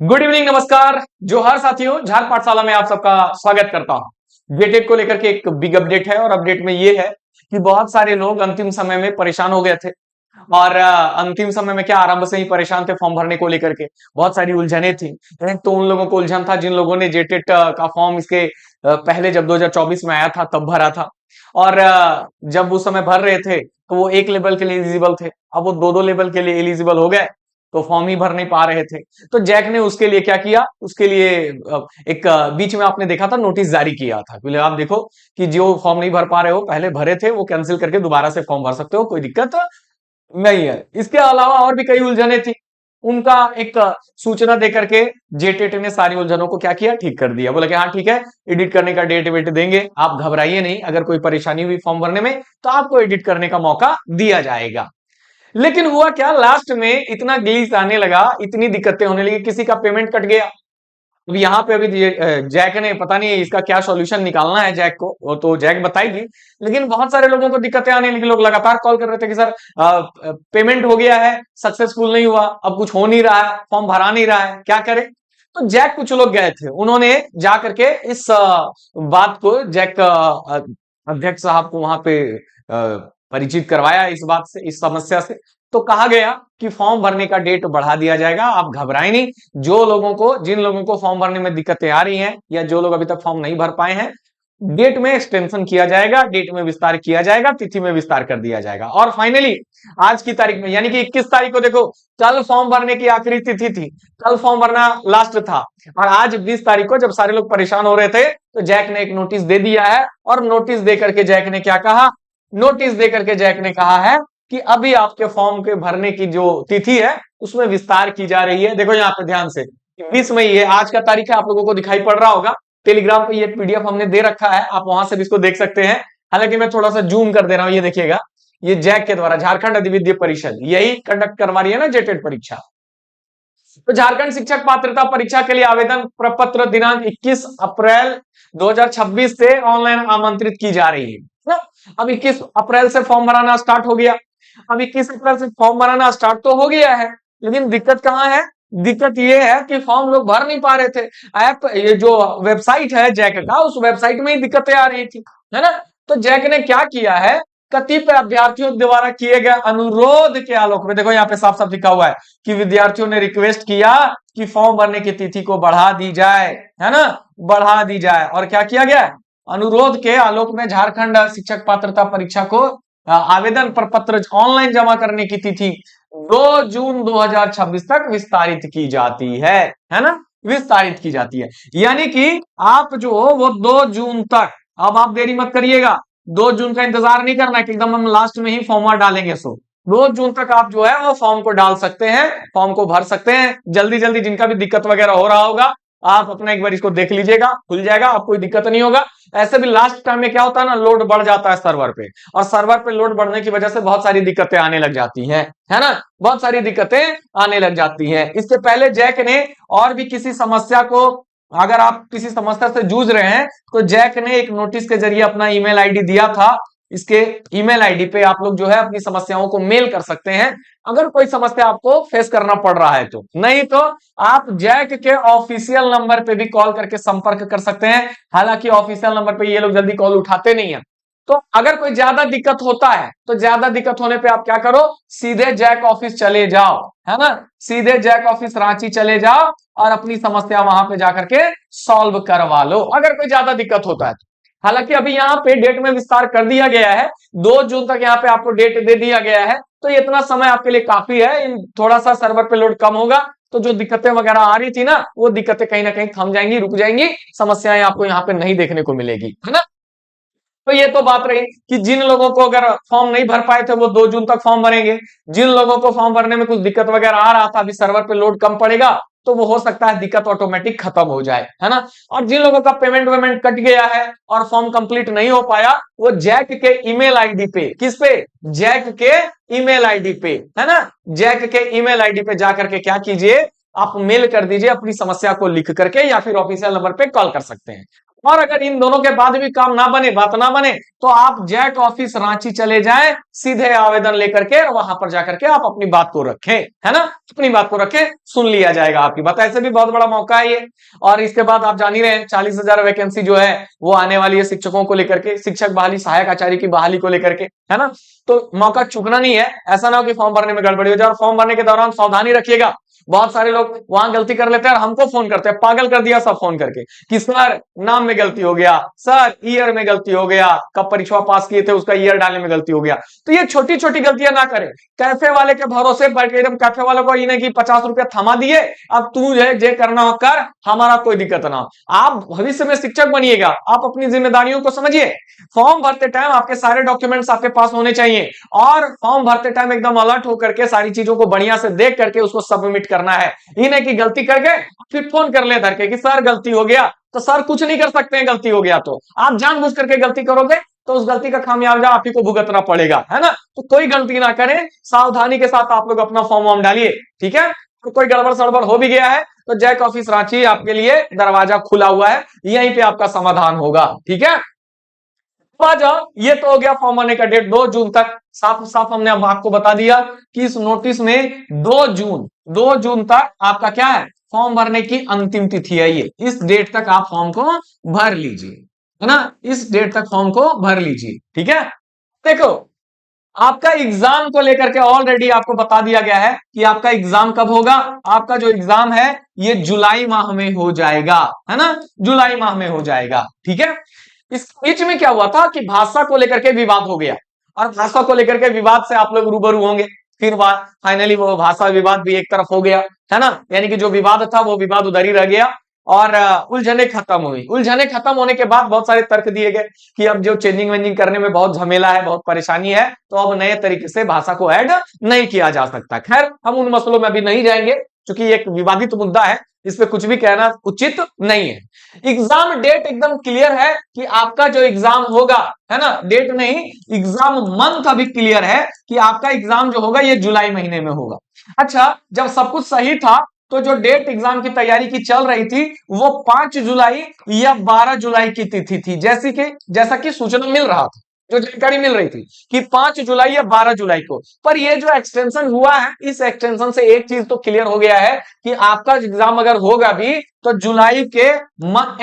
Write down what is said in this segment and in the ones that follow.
Good evening, नमस्कार, जोहार साथियों। झार पाठशाला में आप सबका स्वागत करता हूं। जेटेट को लेकर के एक बिग अपडेट है और अपडेट में ये है कि बहुत सारे लोग अंतिम समय में परेशान हो गए थे और अंतिम समय में क्या आरंभ से ही परेशान थे फॉर्म भरने को लेकर के। बहुत सारी उलझने थी। एक तो उन लोगों को उलझन था जिन लोगों ने जेटेट का फॉर्म इसके पहले जब 2024 में आया था तब भरा था और जब उस समय भर रहे थे तो वो एक लेवल के लिए एलिजिबल थे। अब वो दो दो लेवल के लिए एलिजिबल हो गए तो फॉर्म ही भर नहीं पा रहे थे। तो जैक ने उसके लिए क्या किया, उसके लिए एक बीच में आपने देखा था नोटिस जारी किया था, बोले आप देखो कि जो फॉर्म नहीं भर पा रहे हो, पहले भरे थे वो कैंसिल करके दोबारा से फॉर्म भर सकते हो, कोई दिक्कत नहीं है। इसके अलावा और भी कई उलझने थी, उनका एक सूचना देकर के जेटेट ने सारी उलझनों को क्या किया, ठीक कर दिया। बोला कि हाँ ठीक है, एडिट करने का डेट वेट देंगे, आप घबराइए नहीं। अगर कोई परेशानी हुई फॉर्म भरने में तो आपको एडिट करने का मौका दिया जाएगा। लेकिन हुआ क्या, लास्ट में इतना ग्लिच आने लगा, इतनी दिक्कतें होने लगी, किसी का पेमेंट कट गया। अब यहाँ पे अभी जैक ने पता नहीं इसका क्या सॉल्यूशन निकालना है, जैक को वो तो जैक बताएगी। लेकिन बहुत सारे लोगों को दिक्कतें आने लगी, लोग लगातार कॉल कर रहे थे कि सर पेमेंट हो गया है, सक्सेसफुल नहीं हुआ, अब कुछ हो नहीं रहा है, फॉर्म भरा नहीं रहा है, क्या करें। तो जैक कुछ लोग गए थे, उन्होंने जा करके इस बात को जैक अध्यक्ष साहब को वहां पे परिचित करवाया इस बात से, इस समस्या से। तो कहा गया कि फॉर्म भरने का डेट बढ़ा दिया जाएगा, आप घबराएं नहीं। जिन लोगों को फॉर्म भरने में दिक्कतें आ रही हैं या जो लोग अभी तक फॉर्म नहीं भर पाए हैं, डेट में एक्सटेंशन किया जाएगा, डेट में विस्तार किया जाएगा, तिथि में विस्तार कर दिया जाएगा। और फाइनली आज की तारीख में यानी कि 21 तारीख को देखो, कल फॉर्म भरने की आखिरी तिथि थी, कल फॉर्म भरना लास्ट था। और आज 20 तारीख को जब सारे लोग परेशान हो रहे थे तो जैक ने एक नोटिस दे दिया है। और नोटिस देकर के जैक ने क्या कहा, नोटिस देकर के जैक ने कहा है कि अभी आपके फॉर्म के भरने की जो तिथि है उसमें विस्तार की जा रही है। देखो यहाँ पे ध्यान से, 20 मई है आज का तारीख है, आप लोगों को दिखाई पड़ रहा होगा। टेलीग्राम पे ये पीडीएफ हमने दे रखा है, आप वहां से भी इसको देख सकते हैं। हालांकि मैं थोड़ा सा जूम कर दे रहा हूं, ये देखिएगा, ये जैक के द्वारा झारखंड अधिविद्य परिषद यही कंडक्ट करवा रही है ना जेटेट परीक्षा। तो झारखंड शिक्षक पात्रता परीक्षा के लिए आवेदन प्रपत्र दिनांक 21 अप्रैल 2026 से ऑनलाइन आमंत्रित की जा रही है ना? अब 21 अप्रैल से फॉर्म भराना स्टार्ट हो गया। अब 21 अप्रैल से फॉर्म भराना स्टार्ट तो हो गया है, लेकिन दिक्कत कहाँ है, दिक्कत ये है कि फॉर्म लोग भर नहीं पा रहे थे। ऐप ये जो वेबसाइट है जैक का, उस वेबसाइट में ही दिक्कतें आ रही थी, है ना। तो जैक ने क्या किया है, कतिपय अभ्यर्थियों द्वारा किए गए अनुरोध के आलोक में, देखो यहाँ पे साफ साफ लिखा हुआ है कि विद्यार्थियों ने रिक्वेस्ट किया कि फॉर्म भरने की तिथि को बढ़ा दी जाए, है ना, बढ़ा दी जाए। और क्या किया गया, अनुरोध के आलोक में झारखंड शिक्षक पात्रता परीक्षा को आवेदन प्रपत्र ऑनलाइन जमा करने की तिथि 2 जून 2026 तक विस्तारित की जाती है ना, विस्तारित की जाती है। यानी कि आप जो हो वो 2 जून तक, अब आप देरी मत करिएगा, 2 जून का इंतजार नहीं करना कि एकदम हम लास्ट में ही फॉर्म डालेंगे। सो 2 जून तक आप जो है वो फॉर्म को डाल सकते हैं, फॉर्म को भर सकते हैं जल्दी जल्दी। जिनका भी दिक्कत वगैरह हो रहा होगा आप अपना एक बार इसको देख लीजिएगा, खुल जाएगा, आपको कोई दिक्कत नहीं होगा। ऐसे भी लास्ट टाइम में क्या होता है ना, लोड बढ़ जाता है सर्वर पे, और सर्वर पे लोड बढ़ने की वजह से बहुत सारी दिक्कतें आने लग जाती हैं, है ना, बहुत सारी दिक्कतें आने लग जाती हैं। इससे पहले जैक ने और भी किसी समस्या को, अगर आप किसी समस्या से जूझ रहे हैं तो जैक ने एक नोटिस के जरिए अपना ईमेल आईडी दिया था। इसके ईमेल आईडी पे आप लोग जो है अपनी समस्याओं को मेल कर सकते हैं, अगर कोई समस्या आपको फेस करना पड़ रहा है तो। नहीं तो आप जैक के ऑफिशियल नंबर पे भी कॉल करके संपर्क कर सकते हैं। हालांकि ऑफिशियल नंबर पे ये लोग जल्दी कॉल उठाते नहीं है। तो अगर कोई ज्यादा दिक्कत होता है तो ज्यादा दिक्कत होने पे आप क्या करो, सीधे जैक ऑफिस चले जाओ, है ना, सीधे जैक ऑफिस रांची चले जाओ और अपनी समस्या वहां पे जाकर के सॉल्व करवा लो, अगर कोई ज्यादा दिक्कत होता है तो। हालांकि अभी यहाँ पे डेट में विस्तार कर दिया गया है, 2 जून तक यहाँ पे आपको डेट दे दिया गया है, तो इतना समय आपके लिए काफी है। थोड़ा सा सर्वर पे लोड कम होगा तो जो दिक्कतें वगैरह आ रही थी ना, वो दिक्कतें कहीं ना कहीं थम जाएंगी, रुक जाएंगी, समस्याएं आपको यहाँ पे नहीं देखने को मिलेगी, है ना। तो ये तो बात रही कि जिन लोगों को अगर फॉर्म नहीं भर पाए थे वो 2 जून तक फॉर्म भरेंगे। जिन लोगों को फॉर्म भरने में कुछ दिक्कत वगैरह आ रहा था, अभी सर्वर पे लोड कम पड़ेगा तो वो हो सकता है दिक्कत ऑटोमेटिक खत्म हो जाए, है ना। और जिन लोगों का पेमेंट वेमेंट कट गया है और फॉर्म कंप्लीट नहीं हो पाया, वो जैक के ईमेल आईडी पे, किस पे, जैक के ईमेल आईडी पे, है ना, जैक के ईमेल आईडी पे जाकर के क्या कीजिए, आप मेल कर दीजिए अपनी समस्या को लिख करके, या फिर ऑफिशियल नंबर पे कॉल कर सकते हैं। और अगर इन दोनों के बाद भी काम ना बने, बात ना बने, तो आप जैक ऑफिस रांची चले जाएं, सीधे आवेदन लेकर के और वहां पर जाकर के आप अपनी बात को रखें, है ना, अपनी बात को रखें, सुन लिया जाएगा आपकी बात। ऐसे भी बहुत बड़ा मौका है ये। और इसके बाद आप जान ही रहे हैं 40,000 वैकेंसी जो है वो आने वाली है शिक्षकों को लेकर के, शिक्षक बहाली, सहायक आचार्य की बहाली को लेकर के, है ना। तो मौका चूकना नहीं है, ऐसा ना हो कि फॉर्म भरने में गड़बड़ी हो जाए। और फॉर्म भरने के दौरान सावधानी रखिएगा, बहुत सारे लोग वहां गलती कर लेते हैं और हमको फोन करते हैं, पागल कर दिया सब फोन करके कि सर नाम में गलती हो गया, सर ईयर में गलती हो गया, कब परीक्षा पास किए थे उसका ईयर डालने में गलती हो गया। तो ये छोटी छोटी गलतियां ना करें। कैफे वाले के भरोसे बैठ के, कैफे वाले को इन्हें कि 50 रुपया थमा दिए, अब तू जे करना हो कर, हमारा कोई दिक्कत ना हो। आप भविष्य में शिक्षक बनिएगा, आप अपनी जिम्मेदारियों को समझिए। फॉर्म भरते टाइम आपके सारे डॉक्यूमेंट्स आपके पास होने चाहिए और फॉर्म भरते टाइम एकदम अलर्ट होकर के सारी चीजों को बढ़िया से देख करके उसको सबमिट करना है। इन्हें की गलती करके फिर फोन कर ले धर के कि सर गलती हो गया, तो सर कुछ नहीं कर सकते हैं, गलती हो गया तो आप जानबूझ करके गलती करोगे तो उस गलती का खामियाजा आप ही को भुगतना पड़ेगा, है ना। तो कोई गलती ना करें, सावधानी के साथ आप लोग अपना फॉर्म वॉर्म डालिए, ठीक है। तो कोई गड़बड़ सड़बड़ हो भी गया है तो जैक ऑफिस रांची आपके लिए दरवाजा खुला हुआ है, यहीं पे आपका समाधान होगा, ठीक है। ये तो हो गया फॉर्म भरने का डेट 2 जून तक, साफ साफ हमने अब आपको बता दिया कि इस नोटिस में 2 जून तक आपका क्या है, फॉर्म भरने की अंतिम तिथि है। ये इस डेट तक आप फॉर्म को भर लीजिए, है ना, इस डेट तक फॉर्म को भर लीजिए, ठीक है। देखो आपका एग्जाम को लेकर के ऑलरेडी आपको बता दिया गया है कि आपका एग्जाम कब होगा। आपका जो एग्जाम है ये जुलाई माह में हो जाएगा, है ना, जुलाई माह में हो जाएगा, ठीक है। इस बीच में क्या हुआ था कि भाषा को लेकर के विवाद हो गया और भाषा को लेकर के विवाद से आप लोग रूबरू होंगे। फिर फाइनली वो भाषा विवाद भी एक तरफ हो गया, है ना, यानी कि जो विवाद था वो विवाद उधर ही रह गया और उलझने खत्म हुई। उलझने खत्म होने के बाद बहुत सारे तर्क दिए गए कि अब जो चेंजिंग वेंजिंग करने में बहुत झमेला है, बहुत परेशानी है, तो अब नए तरीके से भाषा को ऐड नहीं किया जा सकता। खैर हम उन मसलों में अभी नहीं जाएंगे क्योंकि एक विवादित मुद्दा है, इस पे कुछ भी कहना उचित नहीं है। एग्जाम डेट एकदम क्लियर है कि आपका जो एग्जाम होगा, है ना, डेट नहीं एग्जाम मंथ अभी क्लियर है कि आपका एग्जाम जो होगा ये जुलाई महीने में होगा। अच्छा, जब सब कुछ सही था तो जो डेट एग्जाम की तैयारी की चल रही थी वो 5 जुलाई या 12 जुलाई की तिथि थी, जैसा कि सूचना मिल रहा था, जो जानकारी मिल रही थी कि 5 जुलाई या 12 जुलाई को। पर ये जो एक्सटेंशन हुआ है, इस एक्सटेंशन से एक चीज तो क्लियर हो गया है कि आपका एग्जाम अगर होगा भी तो जुलाई के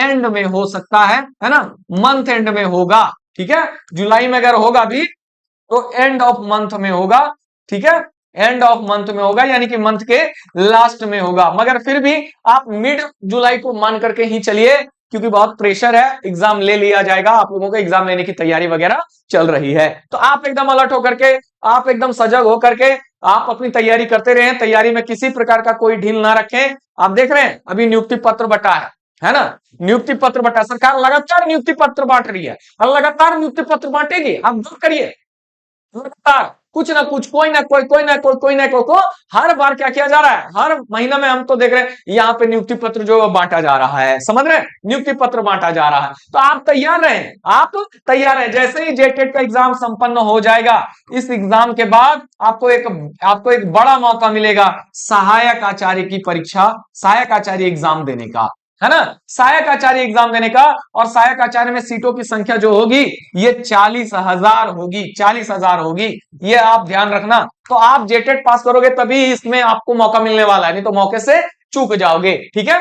एंड में हो सकता है ना, मंथ एंड में होगा, ठीक है। जुलाई में अगर होगा भी तो एंड ऑफ मंथ में होगा, ठीक है, एंड ऑफ मंथ में होगा, यानी कि मंथ के लास्ट में होगा। मगर फिर भी आप मिड जुलाई को मान करके ही चलिए क्योंकि बहुत प्रेशर है, एग्जाम ले लिया जाएगा, आप लोगों को एग्जाम लेने की तैयारी वगैरह चल रही है। तो आप एकदम अलर्ट होकर के, आप एकदम सजग होकर के आप अपनी तैयारी करते रहें, तैयारी में किसी प्रकार का कोई ढील ना रखें। आप देख रहे हैं अभी नियुक्ति पत्र बटा है ना, नियुक्ति पत्र बटा, सरकार लगातार नियुक्ति पत्र बांट रही है और लगातार नियुक्ति पत्र बांटेगी। आप दूर करिए, लगातार कुछ ना कुछ, कोई ना कोई को हर बार क्या किया जा रहा है, हर महीना में हम तो देख रहे हैं यहाँ पे नियुक्ति पत्र जो बांटा जा रहा है, समझ रहे हैं, नियुक्ति पत्र बांटा जा रहा है। तो आप तैयार रहें, आप तैयार हैं। जैसे ही जेटेट का एग्जाम संपन्न हो जाएगा, इस एग्जाम के बाद आपको एक बड़ा मौका मिलेगा सहायक आचार्य की परीक्षा, सहायक आचार्य एग्जाम देने का, है ना, सहायक आचार्य एग्जाम देने का। और सहायक आचार्य में सीटों की संख्या जो होगी ये 40,000 होगी, 40,000 होगी, ये आप ध्यान रखना। तो आप जेटेट पास करोगे तभी इसमें आपको मौका मिलने वाला है, नहीं तो मौके से चूक जाओगे, ठीक है।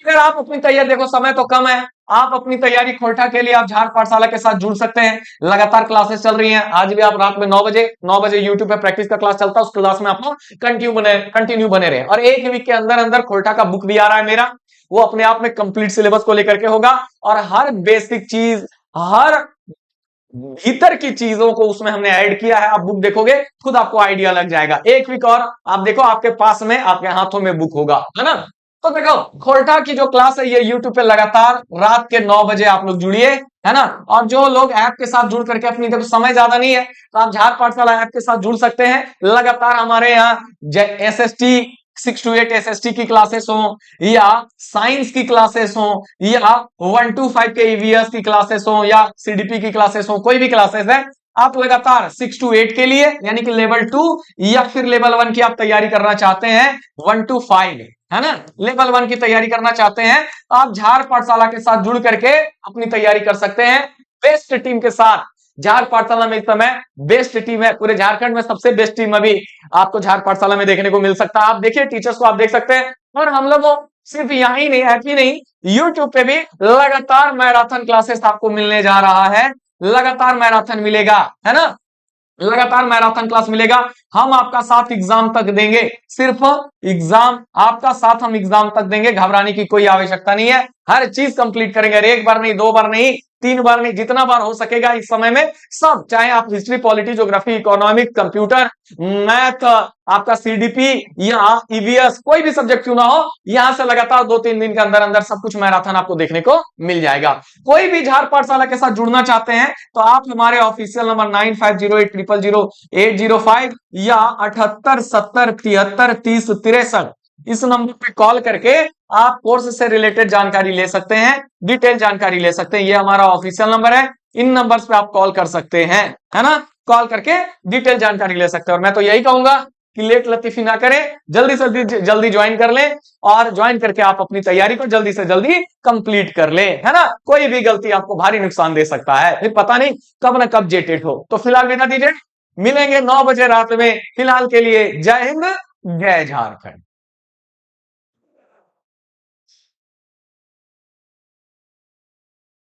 अगर आप अपनी तैयारी, देखो समय तो कम है, आप अपनी तैयारी खोलटा के लिए आप झार पाठशाला के साथ जुड़ सकते हैं। लगातार क्लासेस चल रही हैं, आज भी आप रात में 9 बजे यूट्यूब पे प्रैक्टिस का क्लास चलता है, उस क्लास में आप कंटिन्यू बने रहे। और एक वीक के अंदर अंदर खोलटा का बुक भी आ रहा है मेरा, वो अपने आप में कंप्लीट सिलेबस को लेकर के होगा और हर बेसिक चीज, हर भीतर की चीजों को उसमें हमने ऐड किया है। आप बुक देखोगे खुद आपको आइडिया लग जाएगा। एक वीक और आप देखो, आपके पास में, आपके हाथों में बुक होगा, है ना। तो देखो खोलटा की जो क्लास है ये यूट्यूब पे लगातार रात के 9 बजे आप लोग जुड़िए, है ना। और जो लोग ऐप के साथ जुड़ करके, अपनी देखो समय ज्यादा नहीं है तो आप झार पाठशाला ऐप के साथ जुड़ सकते हैं। लगातार हमारे यहाँ SST 6 to 8 SST की क्लासेस हो, या साइंस की क्लासेस हो, या 1 to 5 के EVS की क्लासेस हो, या CDP की क्लासेस हो, कोई भी क्लासेस है आप लगातार 6 to 8 के लिए यानी कि लेवल 2 या फिर लेवल 1 की आप तैयारी करना चाहते हैं 1 to 5, है ना, लेवल 1 की तैयारी करना चाहते हैं, आप झार पाठशाला के साथ जुड़ करके अपनी तैयारी कर सकते हैं बेस्ट टीम के साथ। झार पाठशाला में इस समय बेस्ट टीम है, पूरे झारखंड में सबसे बेस्ट टीम अभी आपको झार पाठशाला में देखने को मिल सकता है। आप देखिए टीचर्स को आप देख सकते हैं, और हम लोग सिर्फ यहाँ ही नहीं, ऐप ही नहीं, यूट्यूब पे भी लगातार मैराथन क्लासेस आपको मिलने जा रहा है, लगातार मैराथन मिलेगा, है ना, लगातार मैराथन क्लास मिलेगा। हम आपका साथ एग्जाम तक देंगे, सिर्फ एग्जाम आपका साथ हम एग्जाम तक देंगे, घबराने की कोई आवश्यकता नहीं है, हर चीज कंप्लीट करेंगे, एक बार नहीं, 2 बार नहीं, 3 बार नहीं, जितना बार हो सकेगा इस समय में सब, चाहे आप history, polity, geography, economic, computer, math, आपका सीडीपी या ईवीएस, कोई भी सब्जेक्ट क्यों ना हो, यहां से लगातार 2-3 दिन के अंदर अंदर सब कुछ मैराथन आपको देखने को मिल जाएगा। कोई भी झार पाठशाला के साथ जुड़ना चाहते हैं तो आप हमारे ऑफिशियल नंबर 9508000805 या 7870733063 इस नंबर पे कॉल करके आप कोर्स से रिलेटेड जानकारी ले सकते हैं, डिटेल जानकारी ले सकते हैं। ये हमारा ऑफिशियल नंबर है, इन नंबर्स पे आप कॉल कर सकते हैं, है ना, कॉल करके डिटेल जानकारी ले सकते हैं। और मैं तो यही कहूंगा कि लेट लतीफी ना करें, जल्दी से जल्दी ज्वाइन कर लें, और ज्वाइन करके आप अपनी तैयारी को जल्दी से जल्दी कंप्लीट कर लें, है ना, कोई भी गलती आपको भारी नुकसान दे सकता है, फिर पता नहीं कब ना कब जेटेट हो। तो फिलहाल विदा दीजिए, मिलेंगे 9 बजे रात में, फिलहाल के लिए जय हिंद, जय झारखंड।